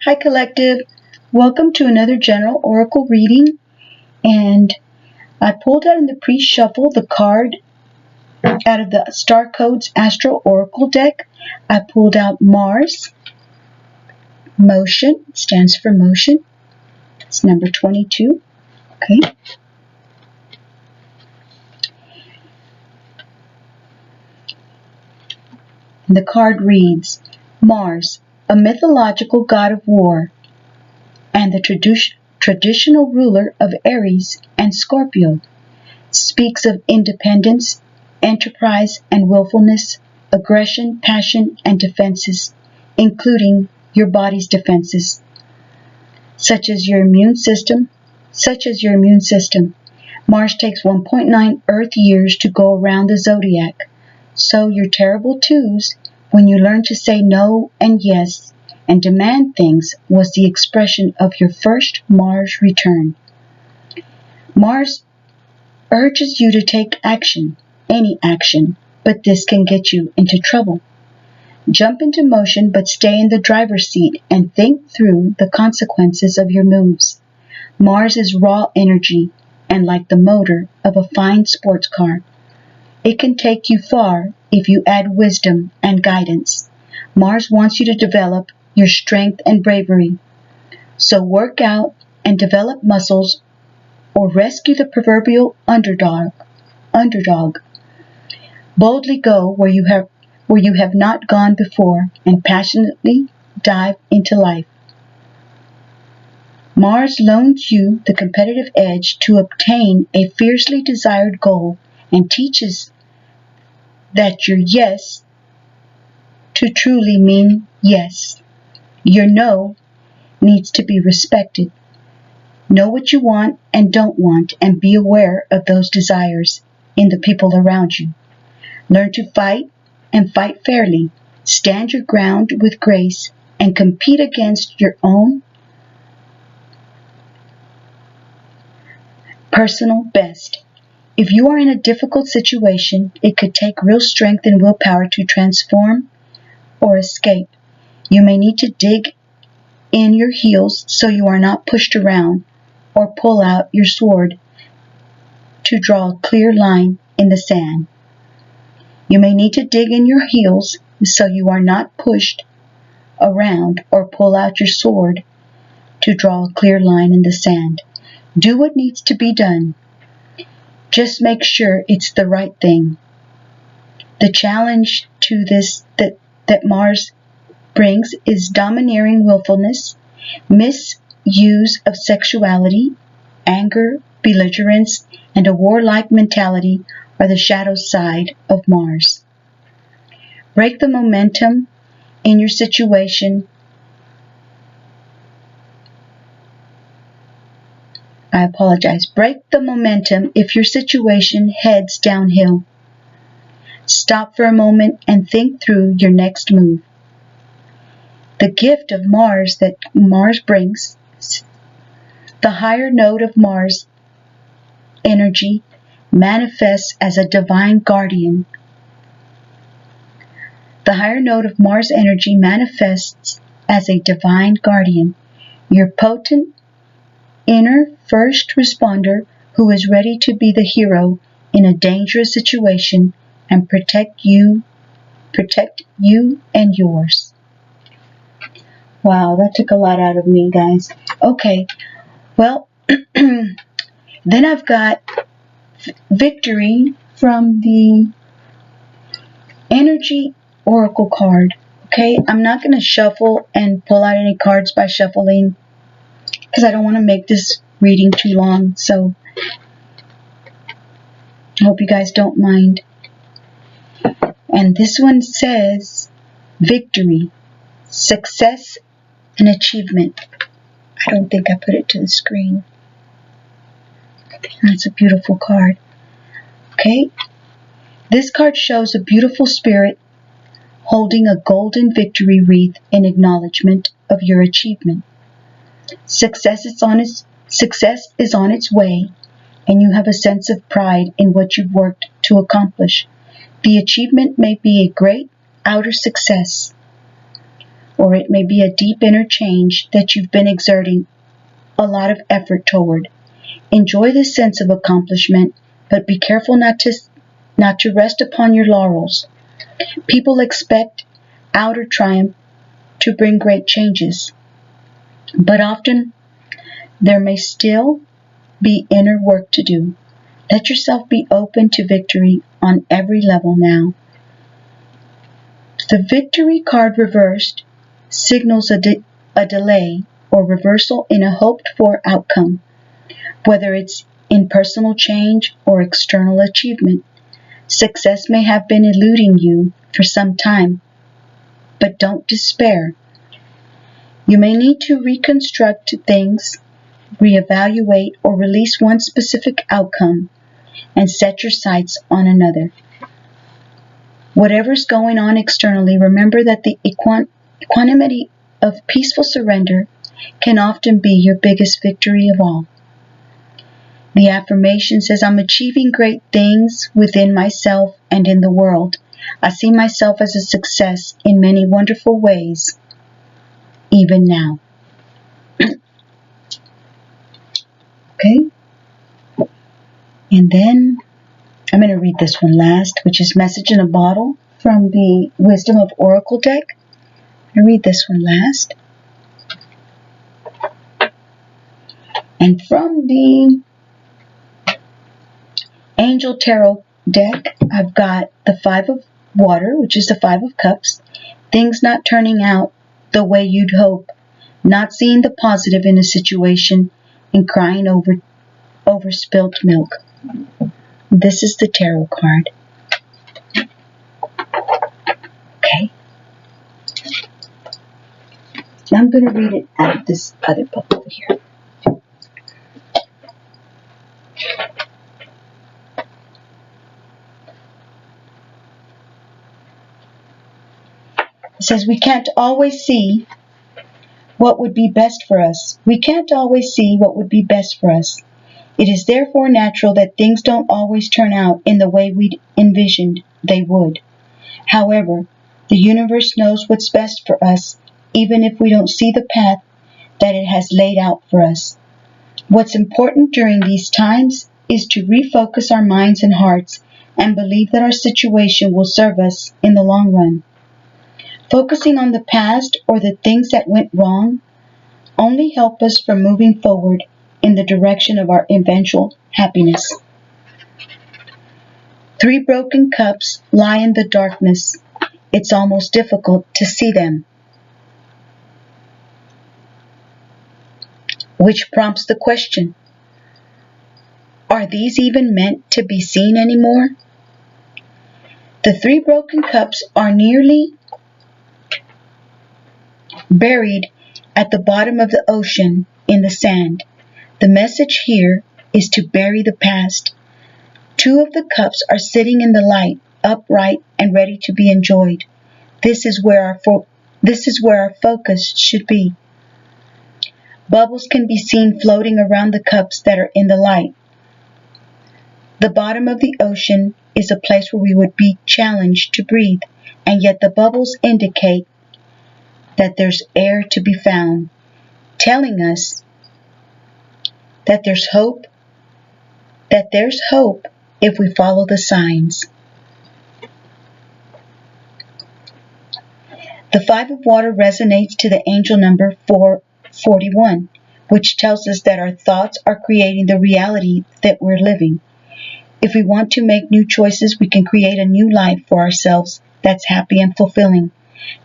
Hi Collective, welcome to another general oracle reading, and I pulled out in the pre-shuffle the card out of the Star Codes Astro Oracle deck. I pulled out Mars, Motion, stands for motion, it's number 22, okay. And the card reads, Mars, a mythological god of war, and the traditional ruler of Aries and Scorpio, speaks of independence, enterprise and willfulness, aggression, passion, and defenses, including your body's defenses, such as your immune system. Mars takes 1.9 Earth years to go around the zodiac, so your terrible twos, when you learn to say no and yes and demand things, was the expression of your first Mars return. Mars urges you to take action, any action, but this can get you into trouble. Jump into motion, but stay in the driver's seat and think through the consequences of your moves. Mars is raw energy, and like the motor of a fine sports car, it can take you far if you add wisdom and guidance. Mars wants you to develop your strength and bravery. So work out and develop muscles, or rescue the proverbial underdog. Boldly go where you have not gone before, and passionately dive into life. Mars loans you the competitive edge to obtain a fiercely desired goal, and teaches that your yes to truly mean yes. Your no needs to be respected. Know what you want and don't want, and be aware of those desires in the people around you. Learn to fight, and fight fairly. Stand your ground with grace, and compete against your own personal best. If you are in a difficult situation, it could take real strength and willpower to transform or escape. You may need to dig in your heels so you are not pushed around, or pull out your sword to draw a clear line in the sand. You may need to dig in your heels so you are not pushed around, or pull out your sword to draw a clear line in the sand. Do what needs to be done. Just make sure it's the right thing. The challenge to this that Mars brings is domineering willfulness, misuse of sexuality, anger, belligerence, and a warlike mentality are the shadow side of Mars. Break the momentum in your situation. Break the momentum if your situation heads downhill. Stop for a moment and think through your next move. The gift of Mars that Mars brings, the higher node of Mars energy, manifests as a divine guardian. The higher node of Mars energy manifests as a divine guardian, your potent inner first responder who is ready to be the hero in a dangerous situation and protect you and yours. Wow, that took a lot out of me, guys. Okay, well, then I've got Victory from the Energy Oracle card. Okay, I'm not going to shuffle and pull out any cards by shuffling, because I don't want to make this reading too long, so I hope you guys don't mind. And this one says, Victory, Success, and Achievement. I don't think I put it to the screen. That's a beautiful card. Okay, this card shows a beautiful spirit holding a golden victory wreath in acknowledgement of your achievement. Success is on its way, and you have a sense of pride in what you've worked to accomplish. The achievement may be a great outer success, or it may be a deep inner change that you've been exerting a lot of effort toward. Enjoy this sense of accomplishment, but be careful not to rest upon your laurels. People expect outer triumph to bring great changes, but often there may still be inner work to do. Let yourself be open to victory on every level now. The victory card reversed signals a delay or reversal in a hoped-for outcome, whether it's in personal change or external achievement. Success may have been eluding you for some time, but don't despair. You may need to reconstruct things, reevaluate, or release one specific outcome and set your sights on another. Whatever's going on externally, remember that the equanimity of peaceful surrender can often be your biggest victory of all. The affirmation says, I'm achieving great things within myself and in the world. I see myself as a success in many wonderful ways, even now. Okay? And then I'm going to read this one last, which is Message in a Bottle from the Wisdom of Oracle deck. I'm going to read this one last. And from the Angel Tarot deck, I've got the Five of Water, which is the Five of Cups. Things not turning out the way you'd hope. Not seeing the positive in a situation and crying over spilt milk. This is the tarot card. Okay. Now I'm going to read it out of this other book over here. It says, we can't always see what would be best for us. We can't always see what would be best for us. It is therefore natural that things don't always turn out in the way we'd envisioned they would. However, the universe knows what's best for us, even if we don't see the path that it has laid out for us. What's important during these times is to refocus our minds and hearts and believe that our situation will serve us in the long run. Focusing on the past or the things that went wrong only help us from moving forward in the direction of our eventual happiness. 3 broken cups lie in the darkness. It's almost difficult to see them. Which prompts the question, are these even meant to be seen anymore? The 3 broken cups are nearly buried at the bottom of the ocean in the sand. The message here is to bury the past. 2 of the cups are sitting in the light, upright and ready to be enjoyed. This is where our focus should be. Bubbles can be seen floating around the cups that are in the light. The bottom of the ocean is a place where we would be challenged to breathe, and yet the bubbles indicate that there's air to be found, telling us that there's hope if we follow the signs. The 5 of Water resonates to the angel number 441, which tells us that our thoughts are creating the reality that we're living. If we want to make new choices, we can create a new life for ourselves that's happy and fulfilling.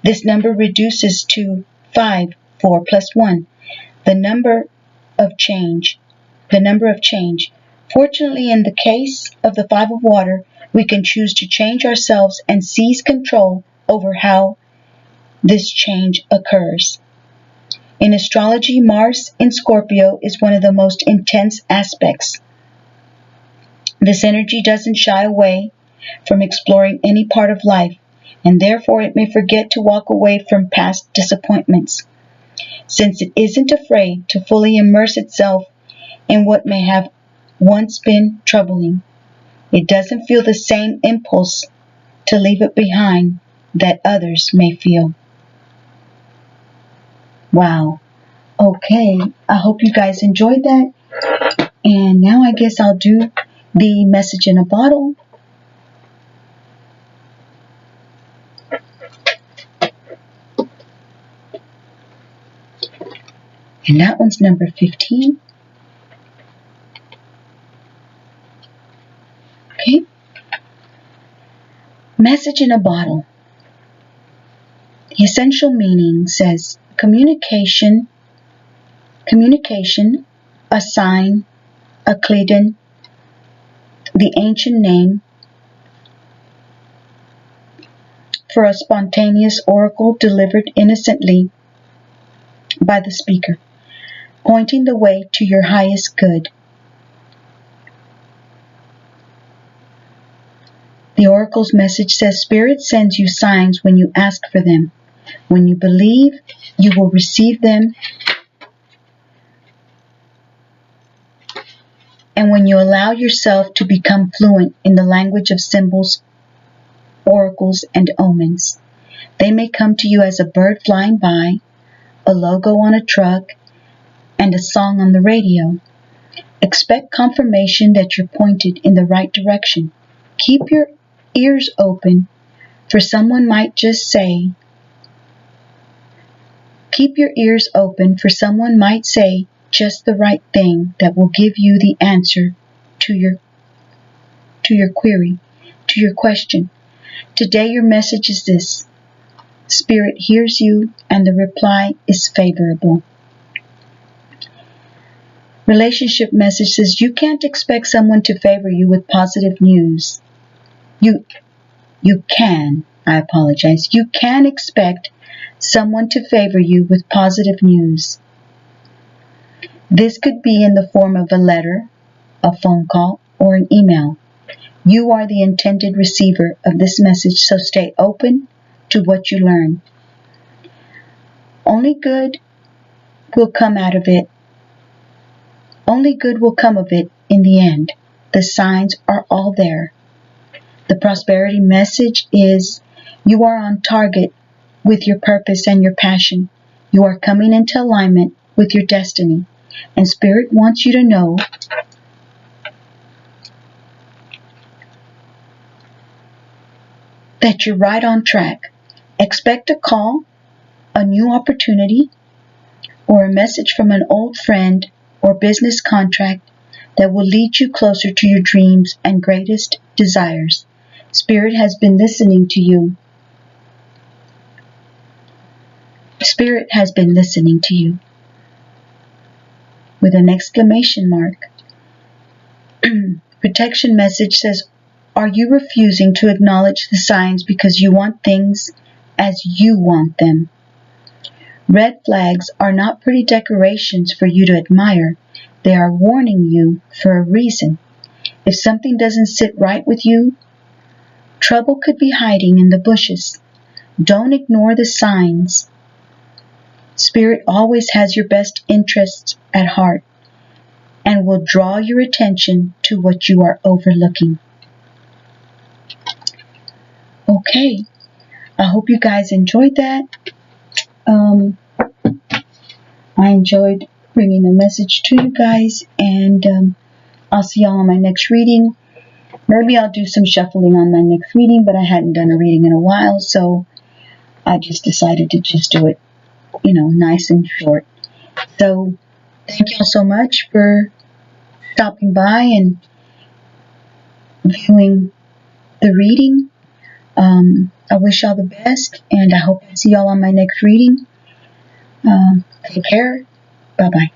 This number reduces to 5, 4 plus 1, the number of change. Fortunately, in the case of the 5 of Water, we can choose to change ourselves and seize control over how this change occurs. In astrology, Mars in Scorpio is one of the most intense aspects. This energy doesn't shy away from exploring any part of life, and therefore it may forget to walk away from past disappointments. Since it isn't afraid to fully immerse itself in what may have once been troubling, it doesn't feel the same impulse to leave it behind that others may feel. Wow. Okay. I hope you guys enjoyed that. And now I guess I'll do the message in a bottle. And that one's number 15. Okay. Message in a bottle. The essential meaning says communication, a sign, a Cledon, the ancient name for a spontaneous oracle delivered innocently by the speaker, pointing the way to your highest good. The oracle's message says Spirit sends you signs when you ask for them. When you believe, you will receive them. And when you allow yourself to become fluent in the language of symbols, oracles, and omens, they may come to you as a bird flying by, a logo on a truck, and a song on the radio. Expect confirmation that you're pointed in the right direction. Keep your ears open, for someone might just say, just the right thing that will give you the answer to your query, to your question. Today your message is this: Spirit hears you and the reply is favorable. Relationship message says you can't expect someone to favor you with positive news. You can expect someone to favor you with positive news. This could be in the form of a letter, a phone call, or an email. You are the intended receiver of this message, so stay open to what you learn. Only good will come of it in the end. The signs are all there. The prosperity message is you are on target with your purpose and your passion. You are coming into alignment with your destiny. And Spirit wants you to know that you're right on track. Expect a call, a new opportunity, or a message from an old friend or business contract that will lead you closer to your dreams and greatest desires. Spirit has been listening to you. Spirit has been listening to you. With an exclamation mark. Protection message says, are you refusing to acknowledge the signs because you want things as you want them? Red flags are not pretty decorations for you to admire. They are warning you for a reason. If something doesn't sit right with you, trouble could be hiding in the bushes. Don't ignore the signs. Spirit always has your best interests at heart and will draw your attention to what you are overlooking. Okay, I hope you guys enjoyed that. I enjoyed bringing the message to you guys, and I'll see y'all on my next reading. Maybe I'll do some shuffling on my next reading, but I hadn't done a reading in a while, so I just decided to just do it, nice and short. So thank y'all so much for stopping by and viewing the reading. I wish y'all the best, and I hope to see y'all on my next reading. Take care. Bye-bye.